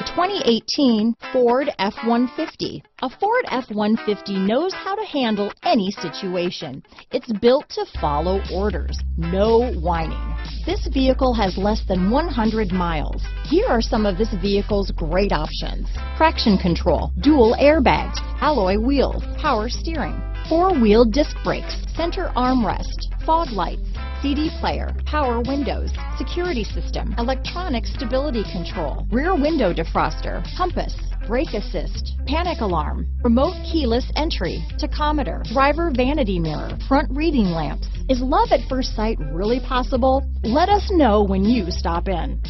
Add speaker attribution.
Speaker 1: 2018 Ford F-150. A Ford F-150 knows how to handle any situation. It's built to follow orders, no whining. This vehicle has less than 100 miles. Here are some of this vehicle's great options: traction control, dual airbags, alloy wheels, power steering, four-wheel disc brakes, center armrest, fog lights, CD player, power windows, security system, electronic stability control, rear window defroster, compass, brake assist, panic alarm, remote keyless entry, tachometer, driver vanity mirror, front reading lamps. Is love at first sight really possible? Let us know when you stop in.